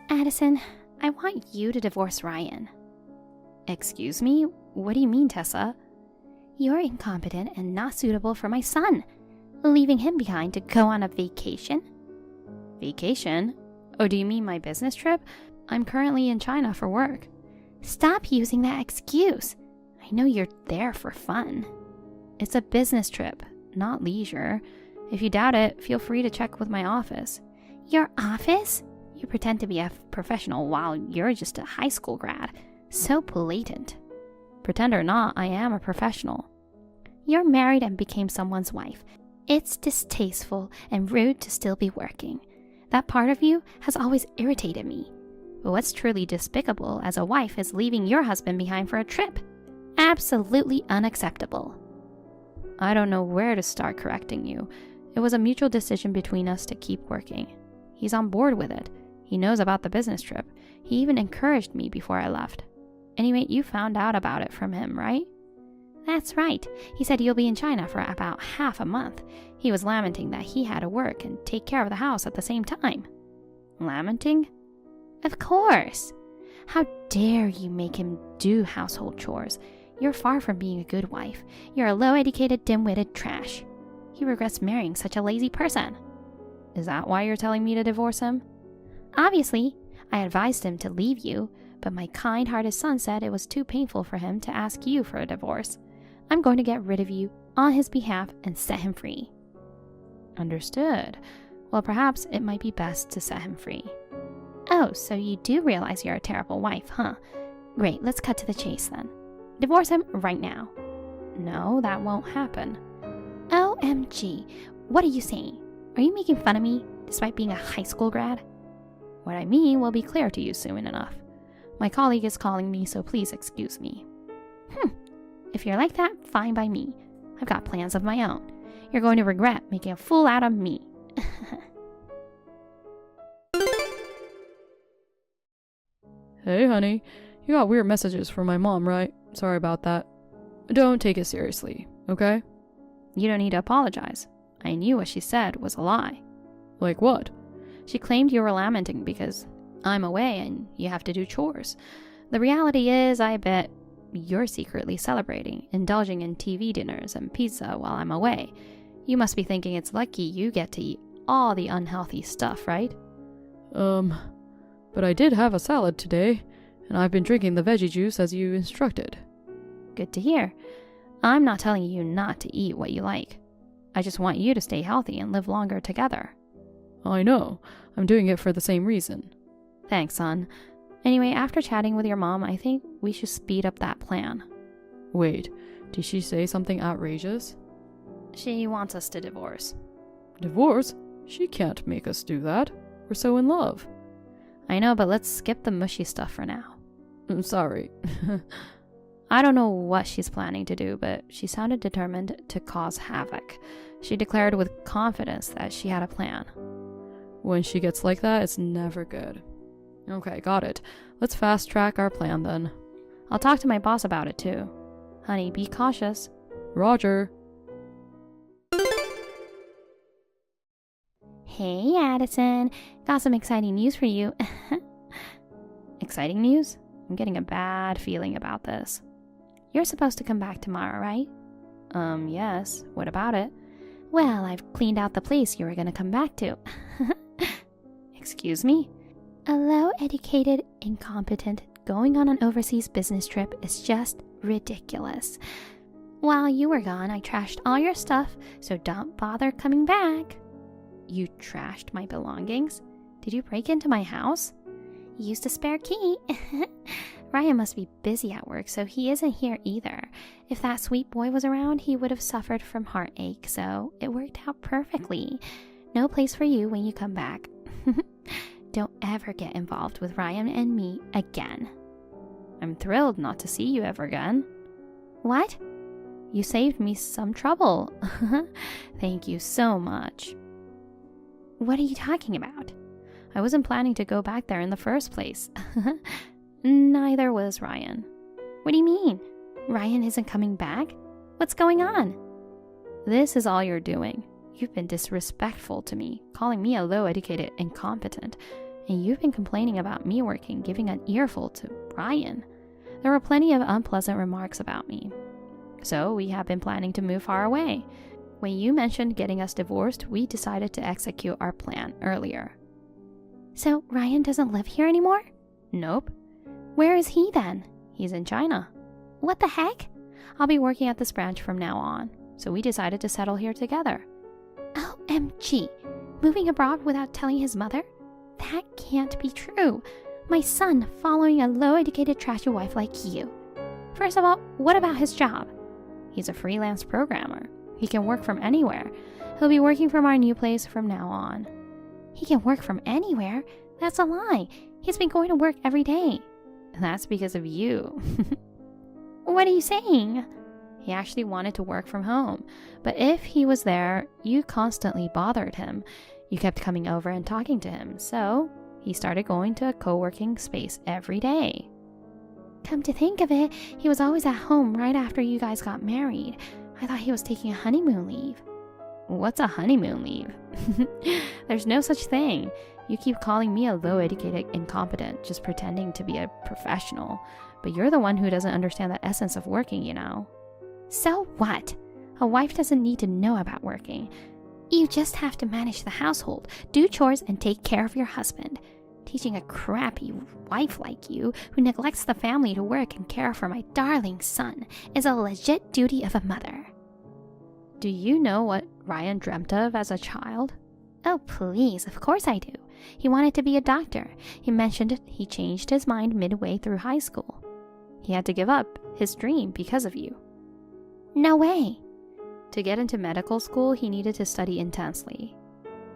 Addison, I want you to divorce Ryan. Excuse me? What do you mean, Tessa? You're incompetent and not suitable for my son. Leaving him behind to go on a vacation? Vacation? Oh, do you mean my business trip? I'm currently in China for work. Stop using that excuse. I know you're there for fun. It's a business trip, not leisure. If you doubt it, feel free to check with my office. Your office? You pretend to be a professional while you're just a high school grad. So blatant. Pretend or not, I am a professional. You're married and became someone's wife. It's distasteful and rude to still be working. That part of you has always irritated me. But what's truly despicable as a wife is leaving your husband behind for a trip. Absolutely unacceptable. I don't know where to start correcting you. It was a mutual decision between us to keep working. He's on board with it. He knows about the business trip. He even encouraged me before I left. Anyway, you found out about it from him, right? That's right. He said you'll be in China for about half a month. He was lamenting that he had to work and take care of the house at the same time. Lamenting? Of course. How dare you make him do household chores? You're far from being a good wife. You're a low-educated, dim-witted trash. He regrets marrying such a lazy person. Is that why you're telling me to divorce him? Obviously. I advised him to leave you, but my kind-hearted son said it was too painful for him to ask you for a divorce. I'm going to get rid of you on his behalf and set him free. Understood. Well, perhaps it might be best to set him free. Oh, so you do realize you're a terrible wife, huh? Great, let's cut to the chase then. Divorce him right now. No, that won't happen. OMG, what are you saying? Are you making fun of me, despite being a high school grad? What I mean will be clear to you soon enough. My colleague is calling me, so please excuse me. If you're like that, fine by me. I've got plans of my own. You're going to regret making a fool out of me. Hey, honey. You got weird messages from my mom, right? Sorry about that. Don't take it seriously, okay? You don't need to apologize. I knew what she said was a lie. Like what? She claimed you were lamenting because I'm away and you have to do chores. The reality is, I bet you're secretly celebrating, indulging in TV dinners and pizza while I'm away. You must be thinking it's lucky you get to eat all the unhealthy stuff, right? But I did have a salad today, and I've been drinking the veggie juice as you instructed. Good to hear. I'm not telling you not to eat what you like. I just want you to stay healthy and live longer together. I know. I'm doing it for the same reason. Thanks, son. Anyway, after chatting with your mom, I think we should speed up that plan. Wait, did she say something outrageous? She wants us to divorce. Divorce? She can't make us do that. We're so in love. I know, but let's skip the mushy stuff for now. I'm sorry. I don't know what she's planning to do, but she sounded determined to cause havoc. She declared with confidence that she had a plan. When she gets like that, it's never good. Okay, got it. Let's fast track our plan then. I'll talk to my boss about it too. Honey, be cautious. Roger. Hey, Addison. Got some exciting news for you. Exciting news? I'm getting a bad feeling about this. You're supposed to come back tomorrow, right? Yes. What about it? Well, I've cleaned out the place you were going to come back to. Excuse me? A low-educated, incompetent, going on an overseas business trip is just ridiculous. While you were gone, I trashed all your stuff, so don't bother coming back. You trashed my belongings? Did you break into my house? Used a spare key. Ryan must be busy at work, so he isn't here either. If that sweet boy was around, he would have suffered from heartache, so it worked out perfectly. No place for you when you come back. Don't ever get involved with Ryan and me again. I'm thrilled not to see you ever again. What? You saved me some trouble. Thank you so much. What are you talking about? I wasn't planning to go back there in the first place. Neither was Ryan. What do you mean? Ryan isn't coming back? What's going on? This is all you're doing. You've been disrespectful to me, calling me a low-educated incompetent. And you've been complaining about me working, giving an earful to Ryan. There were plenty of unpleasant remarks about me. So we have been planning to move far away. When you mentioned getting us divorced, we decided to execute our plan earlier. So Ryan doesn't live here anymore? Nope. Where is he then? He's in China. What the heck? I'll be working at this branch from now on, so we decided to settle here together. OMG. Moving abroad without telling his mother? That can't be true. My son following a low-educated trashy wife like you. First of all, what about his job? He's a freelance programmer. He can work from anywhere. He'll be working from our new place from now on. He can work from anywhere? That's a lie. He's been going to work every day. That's because of you. What are you saying? He actually wanted to work from home, but if he was there, you constantly bothered him. You kept coming over and talking to him, so he started going to a co-working space every day. Come to think of it, he was always at home right after you guys got married. I thought he was taking a honeymoon leave. What's a honeymoon leave? There's no such thing. You keep calling me a low-educated incompetent, just pretending to be a professional. But you're the one who doesn't understand the essence of working, you know. So what? A wife doesn't need to know about working. You just have to manage the household, do chores, and take care of your husband. Teaching a crappy wife like you, who neglects the family to work and care for my darling son, is a legit duty of a mother. Do you know what Ryan dreamt of as a child? Oh, please, of course I do. He wanted to be a doctor. He mentioned he changed his mind midway through high school. He had to give up his dream because of you. No way. To get into medical school, he needed to study intensely.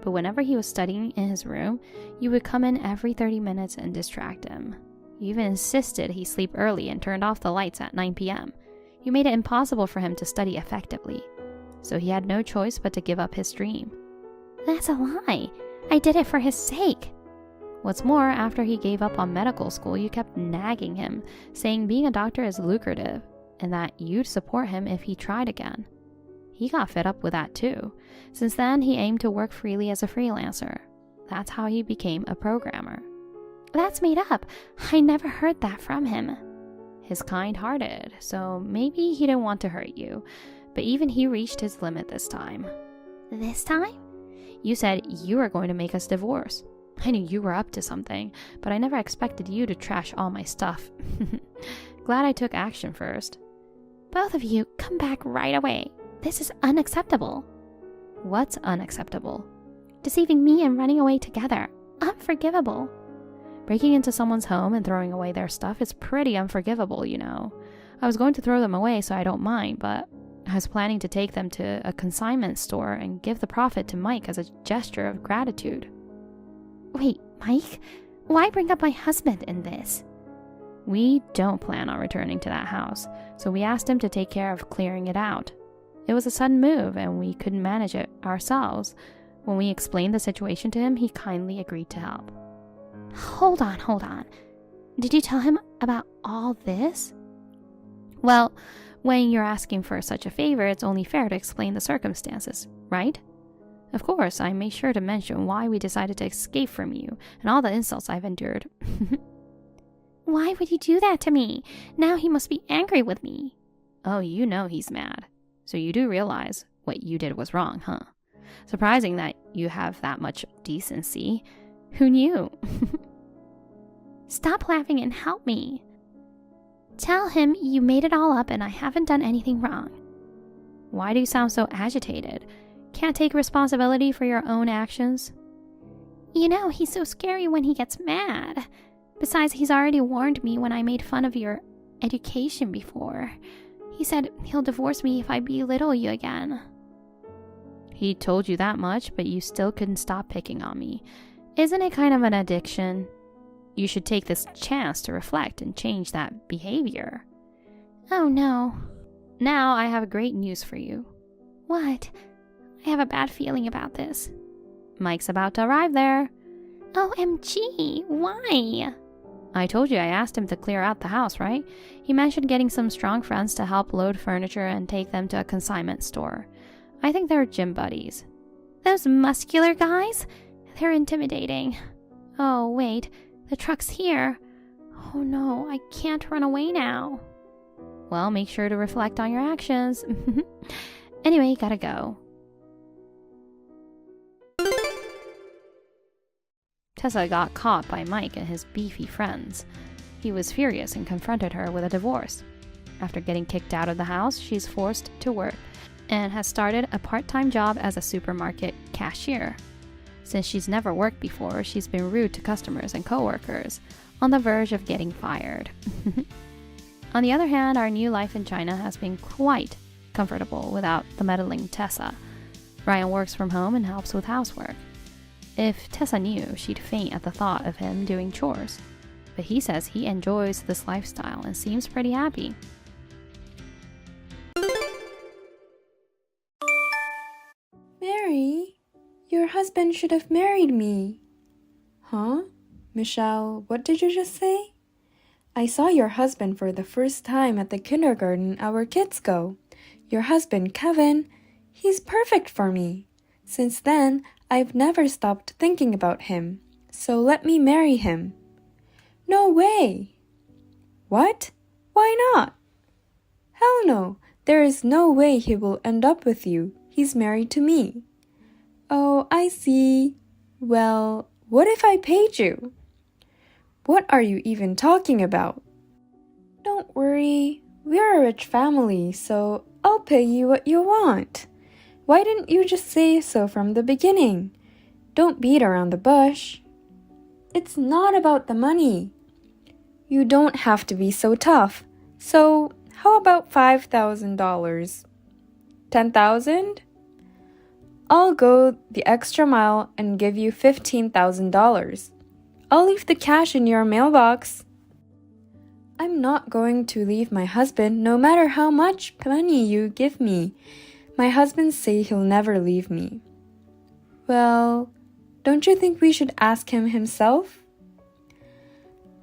But whenever he was studying in his room, you would come in every 30 minutes and distract him. You even insisted he sleep early and turned off the lights at 9 p.m. You made it impossible for him to study effectively. So he had no choice but to give up his dream. That's a lie. I did it for his sake. What's more, after he gave up on medical school, you kept nagging him, saying being a doctor is lucrative, and that you'd support him if he tried again. He got fed up with that too. Since then, he aimed to work freely as a freelancer. That's how he became a programmer. That's made up. I never heard that from him. He's kind-hearted, so maybe he didn't want to hurt you. But even he reached his limit this time. This time? You said you were going to make us divorce. I knew you were up to something, but I never expected you to trash all my stuff. Glad I took action first. Both of you, come back right away. This is unacceptable. What's unacceptable? Deceiving me and running away together. Unforgivable. Breaking into someone's home and throwing away their stuff is pretty unforgivable, you know. I was going to throw them away, so I don't mind, but I was planning to take them to a consignment store and give the profit to Mike as a gesture of gratitude. Wait, Mike? Why bring up my husband in this? We don't plan on returning to that house, so we asked him to take care of clearing it out. It was a sudden move, and we couldn't manage it ourselves. When we explained the situation to him, he kindly agreed to help. Hold on. Did you tell him about all this? Well, when you're asking for such a favor, it's only fair to explain the circumstances, right? Of course, I made sure to mention why we decided to escape from you and all the insults I've endured. Why would you do that to me? Now he must be angry with me. Oh, you know he's mad. So you do realize what you did was wrong, huh? Surprising that you have that much decency. Who knew? Stop laughing and help me. Tell him you made it all up and I haven't done anything wrong. Why do you sound so agitated? Can't take responsibility for your own actions? You know, he's so scary when he gets mad. Besides, he's already warned me when I made fun of your education before. He said he'll divorce me if I belittle you again. He told you that much, but you still couldn't stop picking on me. Isn't it kind of an addiction? You should take this chance to reflect and change that behavior. Oh no. Now I have great news for you. What? I have a bad feeling about this. Mike's about to arrive there. OMG, why? I told you I asked him to clear out the house, right? He mentioned getting some strong friends to help load furniture and take them to a consignment store. I think they're gym buddies. Those muscular guys? They're intimidating. Oh, wait, the truck's here. Oh no, I can't run away now. Well, make sure to reflect on your actions. Anyway, gotta go. Tessa got caught by Mike and his beefy friends. He was furious and confronted her with a divorce. After getting kicked out of the house, she's forced to work and has started a part-time job as a supermarket cashier. Since she's never worked before, she's been rude to customers and coworkers, on the verge of getting fired. On the other hand, our new life in China has been quite comfortable without the meddling Tessa. Ryan works from home and helps with housework. If Tessa knew, she'd faint at the thought of him doing chores. But he says he enjoys this lifestyle and seems pretty happy. Mary, your husband should have married me. Huh? Michelle, what did you just say? I saw your husband for the first time at the kindergarten our kids go. Your husband, Kevin, he's perfect for me. Since then, I've never stopped thinking about him. So let me marry him. No way. What? Why not? Hell no. There is no way he will end up with you. He's married to me. Oh, I see. Well, what if I paid you? What are you even talking about? Don't worry. We're a rich family, so I'll pay you what you want. Why didn't you just say so from the beginning? Don't beat around the bush. It's not about the money. You don't have to be so tough. So, how about $5,000? 10,000? I'll go the extra mile and give you $15,000. I'll leave the cash in your mailbox. I'm not going to leave my husband no matter how much money you give me. My husband says he'll never leave me. Well, don't you think we should ask him himself?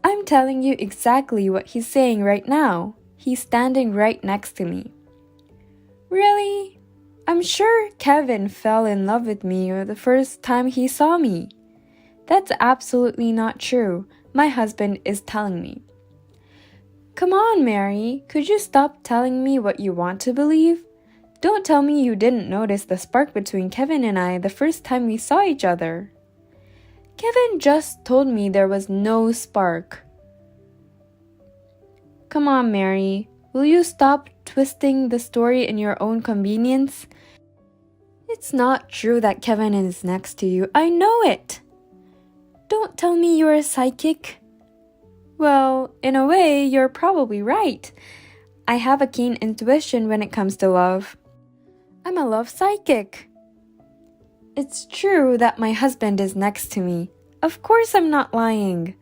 I'm telling you exactly what he's saying right now. He's standing right next to me. Really? I'm sure Kevin fell in love with me the first time he saw me. That's absolutely not true. My husband is telling me. Come on, Mary. Could you stop telling me what you want to believe? Don't tell me you didn't notice the spark between Kevin and I the first time we saw each other. Kevin just told me there was no spark. Come on, Mary. Will you stop twisting the story in your own convenience? It's not true that Kevin is next to you. I know it. Don't tell me you're a psychic. Well, in a way, you're probably right. I have a keen intuition when it comes to love. I'm a love psychic. It's true that my husband is next to me. Of course I'm not lying.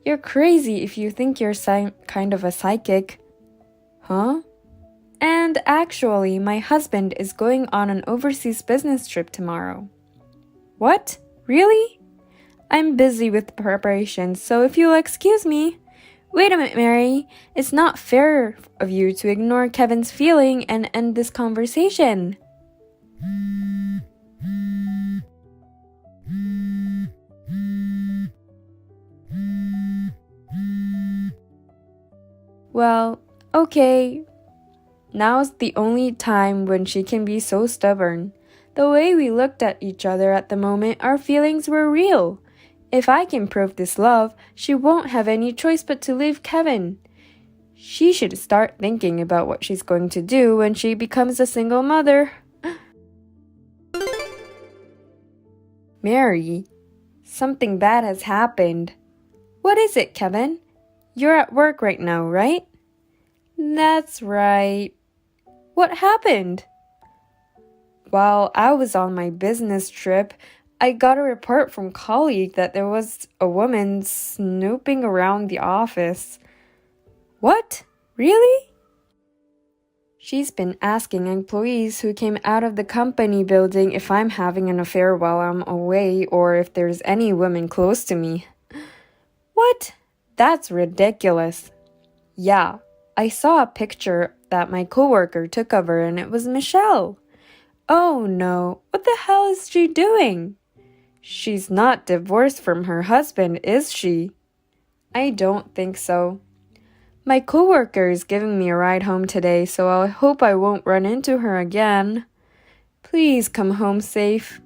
You're crazy if you think you're kind of a psychic. Huh? And actually, my husband is going on an overseas business trip tomorrow. What? Really? I'm busy with preparations, so if you'll excuse me. Wait a minute, Mary. It's not fair of you to ignore Kevin's feeling and end this conversation. Well, okay. Now's the only time when she can be so stubborn. The way we looked at each other at the moment, our feelings were real. If I can prove this love, she won't have any choice but to leave Kevin. She should start thinking about what she's going to do when she becomes a single mother. Mary, something bad has happened. What is it, Kevin? You're at work right now, right? That's right. What happened? While I was on my business trip, I got a report from a colleague that there was a woman snooping around the office. What? Really? She's been asking employees who came out of the company building if I'm having an affair while I'm away or if there's any women close to me. What? That's ridiculous. Yeah, I saw a picture that my coworker took of her and it was Michelle. Oh no, what the hell is she doing? She's not divorced from her husband, is she? I don't think so. My coworker is giving me a ride home today, so I hope I won't run into her again. Please come home safe.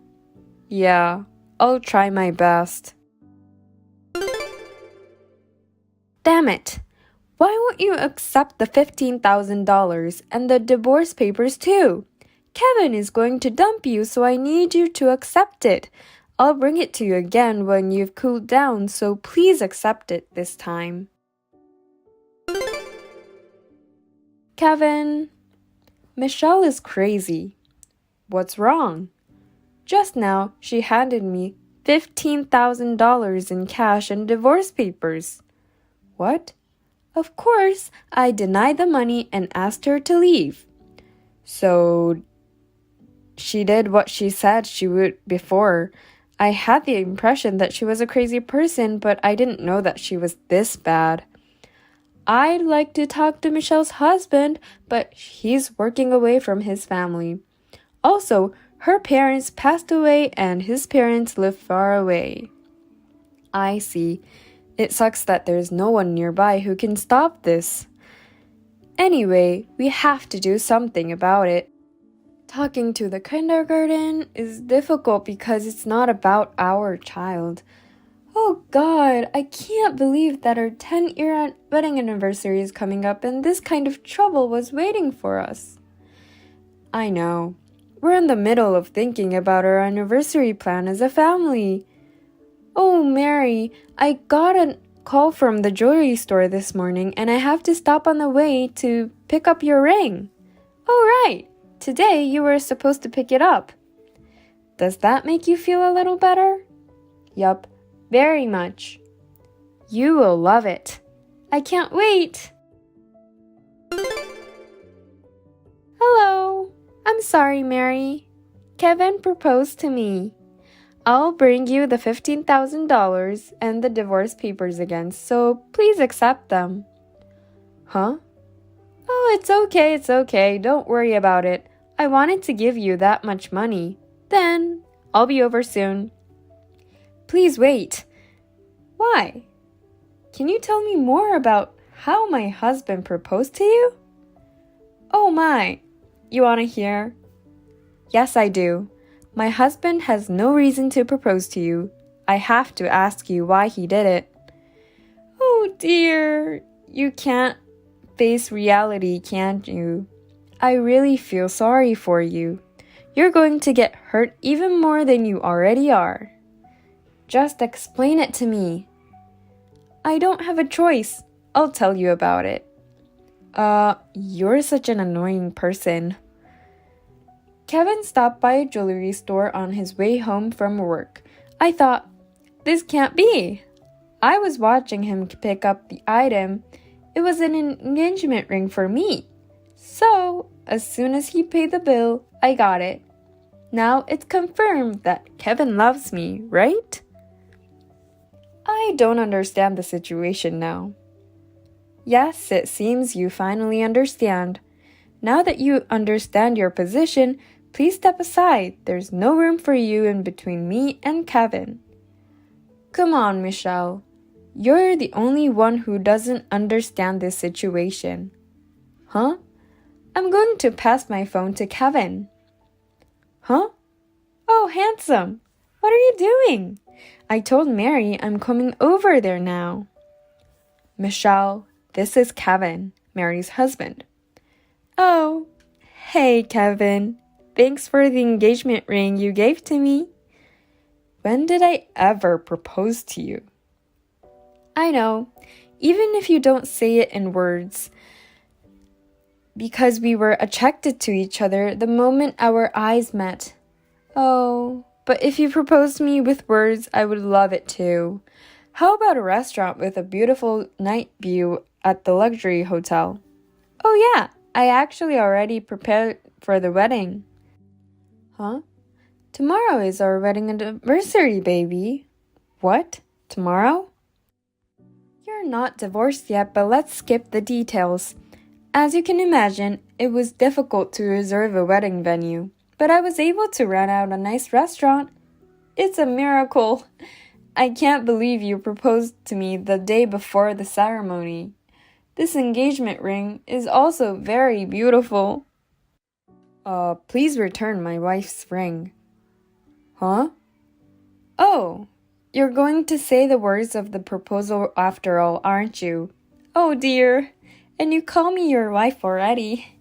Yeah, I'll try my best. Damn it! Why won't you accept the $15,000 and the divorce papers too? Kevin is going to dump you, so I need you to accept it. I'll bring it to you again when you've cooled down, so please accept it this time. Kevin, Michelle is crazy. What's wrong? Just now, she handed me $15,000 in cash and divorce papers. What? Of course, I denied the money and asked her to leave. So, she did what she said she would before. I had the impression that she was a crazy person, but I didn't know that she was this bad. I'd like to talk to Michelle's husband, but he's working away from his family. Also, her parents passed away and his parents live far away. I see. It sucks that there's no one nearby who can stop this. Anyway, we have to do something about it. Talking to the kindergarten is difficult because it's not about our child. Oh God, I can't believe that our 10-year wedding anniversary is coming up and this kind of trouble was waiting for us. I know. We're in the middle of thinking about our anniversary plan as a family. Oh, Mary, I got a call from the jewelry store this morning and I have to stop on the way to pick up your ring. Oh, right. Today you were supposed to pick it up. Does that make you feel a little better? Yup. Very much. You will love it. I can't wait. Hello. I'm sorry, Mary. Kevin proposed to me. I'll bring you the $15,000 and the divorce papers again, so please accept them. Huh? Oh, it's okay. Don't worry about it. I wanted to give you that much money. Then, I'll be over soon. Please wait. Why? Can you tell me more about how my husband proposed to you? Oh my, you want to hear? Yes, I do. My husband has no reason to propose to you. I have to ask you why he did it. Oh dear, you can't face reality, can't you? I really feel sorry for you. You're going to get hurt even more than you already are. Just explain it to me. I don't have a choice. I'll tell you about it. You're such an annoying person. Kevin stopped by a jewelry store on his way home from work. I thought, this can't be. I was watching him pick up the item. It was an engagement ring for me. So, as soon as he paid the bill, I got it. Now it's confirmed that Kevin loves me, right? I don't understand the situation now. Yes, it seems you finally understand. Now that you understand your position, please step aside. There's no room for you in between me and Kevin. Come on, Michelle. You're the only one who doesn't understand this situation. Huh? I'm going to pass my phone to Kevin. Huh? Oh, handsome. What are you doing? I told Mary I'm coming over there now. Michelle, this is Kevin, Mary's husband. Oh, hey, Kevin. Thanks for the engagement ring you gave to me. When did I ever propose to you? I know, even if you don't say it in words, because we were attracted to each other the moment our eyes met. Oh, but if you proposed me with words, I would love it too. How about a restaurant with a beautiful night view at the luxury hotel? Oh yeah, I actually already prepared for the wedding. Huh? Tomorrow is our wedding anniversary, baby. What? Tomorrow? You're not divorced yet, but let's skip the details. As you can imagine, it was difficult to reserve a wedding venue, but I was able to rent out a nice restaurant. It's a miracle. I can't believe you proposed to me the day before the ceremony. This engagement ring is also very beautiful. Please return my wife's ring. Huh? Oh, you're going to say the words of the proposal after all, aren't you? Oh dear, and you call me your wife already.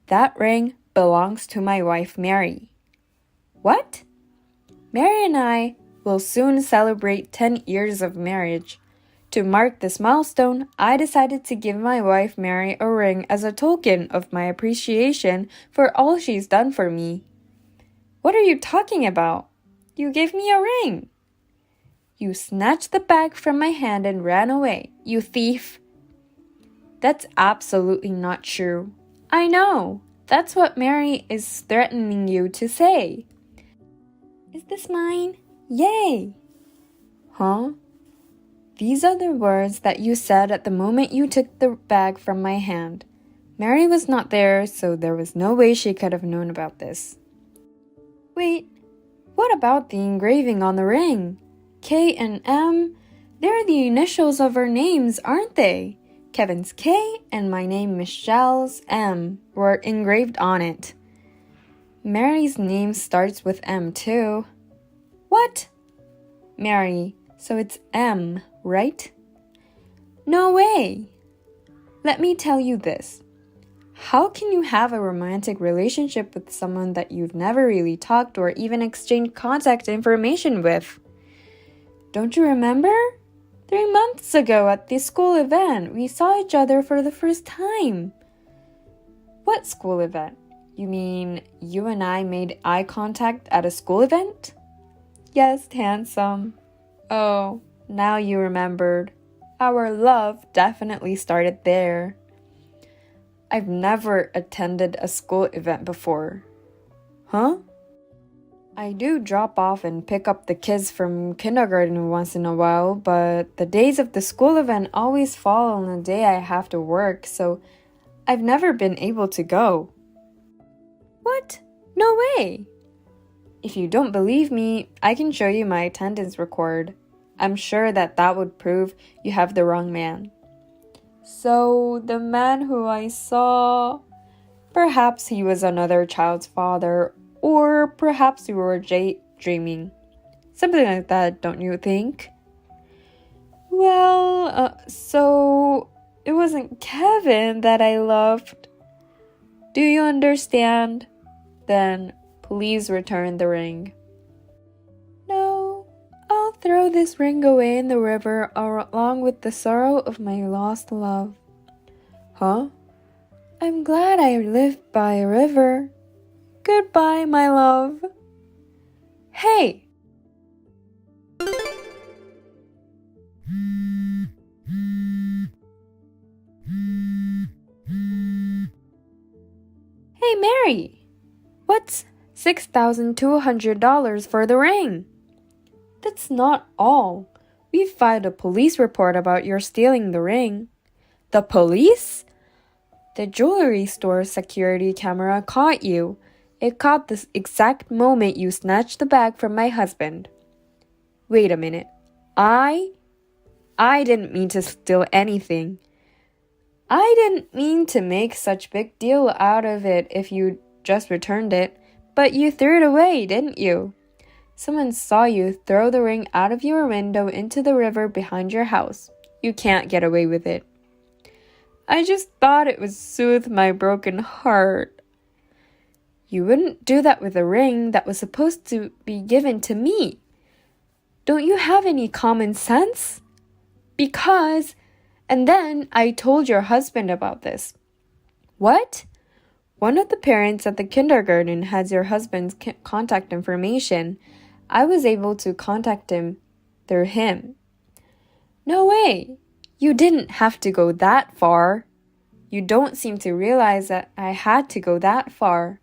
That ring belongs to my wife, Mary. What? Mary and I will soon celebrate 10 years of marriage. To mark this milestone, I decided to give my wife Mary a ring as a token of my appreciation for all she's done for me. What are you talking about? You gave me a ring. You snatched the bag from my hand and ran away, you thief. That's absolutely not true. I know. That's what Mary is threatening you to say. Is this mine? Yay! Huh? These are the words that you said at the moment you took the bag from my hand. Mary was not there, so there was no way she could have known about this. Wait, what about the engraving on the ring? K and M, they're the initials of our names, aren't they? Kevin's K and my name Michelle's M were engraved on it. Mary's name starts with M too. What? Mary, so it's M, right? No way! Let me tell you this. How can you have a romantic relationship with someone that you've never really talked or even exchanged contact information with? Don't you remember? 3 months ago at the school event, we saw each other for the first time. What school event? You mean you and I made eye contact at a school event? Yes, handsome. Oh, now you remembered. Our love definitely started there. I've never attended a school event before. Huh? I do drop off and pick up the kids from kindergarten once in a while, but the days of the school event always fall on a day I have to work, so I've never been able to go. What? No way! If you don't believe me, I can show you my attendance record. I'm sure that would prove you have the wrong man. So, the man who I saw, perhaps he was another child's father, or perhaps you were dreaming. Something like that, don't you think? Well, so it wasn't Kevin that I loved. Do you understand? Then please return the ring. No, I'll throw this ring away in the river along with the sorrow of my lost love. Huh? I'm glad I live by a river. Goodbye, my love. Hey! Hey, Mary! What's $6,200 for the ring? That's not all. We filed a police report about your stealing the ring. The police? The jewelry store security camera caught you. It caught the exact moment you snatched the bag from my husband. Wait a minute. I didn't mean to steal anything. I didn't mean to make such big deal out of it if you just returned it, but you threw it away, didn't you? Someone saw you throw the ring out of your window into the river behind your house. You can't get away with it. I just thought it would soothe my broken heart. You wouldn't do that with a ring that was supposed to be given to me. Don't you have any common sense? Because... And then I told your husband about this. What? One of the parents at the kindergarten has your husband's contact information. I was able to contact him through him. No way. You didn't have to go that far. You don't seem to realize that I had to go that far.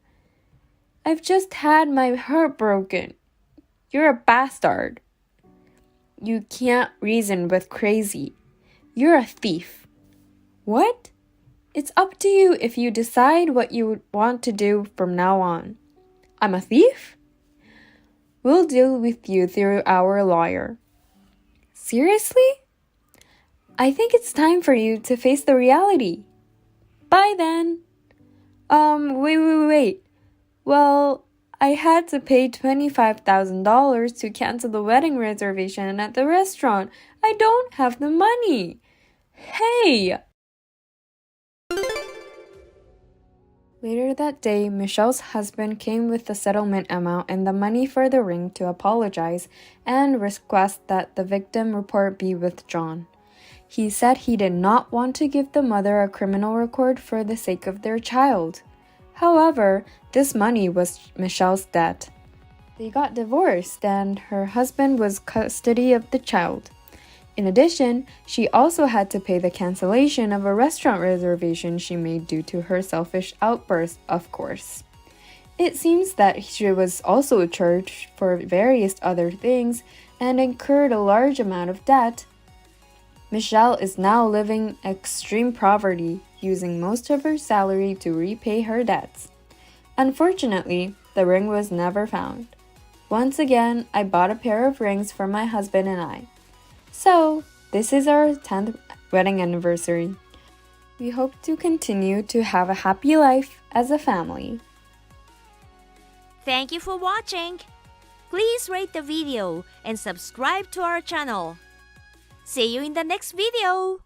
I've just had my heart broken. You're a bastard. You can't reason with crazy. You're a thief. What? It's up to you if you decide what you want to do from now on. I'm a thief? We'll deal with you through our lawyer. Seriously? I think it's time for you to face the reality. Bye then. Wait. Well, I had to pay $25,000 to cancel the wedding reservation at the restaurant. I don't have the money. Hey! Later that day, Michelle's husband came with the settlement amount and the money for the ring to apologize and request that the victim report be withdrawn. He said he did not want to give the mother a criminal record for the sake of their child. However, this money was Michelle's debt. They got divorced and her husband was custody of the child. In addition, she also had to pay the cancellation of a restaurant reservation she made due to her selfish outburst, of course. It seems that she was also charged for various other things and incurred a large amount of debt. Michelle is now living extreme poverty, using most of her salary to repay her debts. Unfortunately, the ring was never found. Once again, I bought a pair of rings for my husband and I. So, this is our 10th wedding anniversary. We hope to continue to have a happy life as a family. Thank you for watching. Please rate the video and subscribe to our channel. See you in the next video.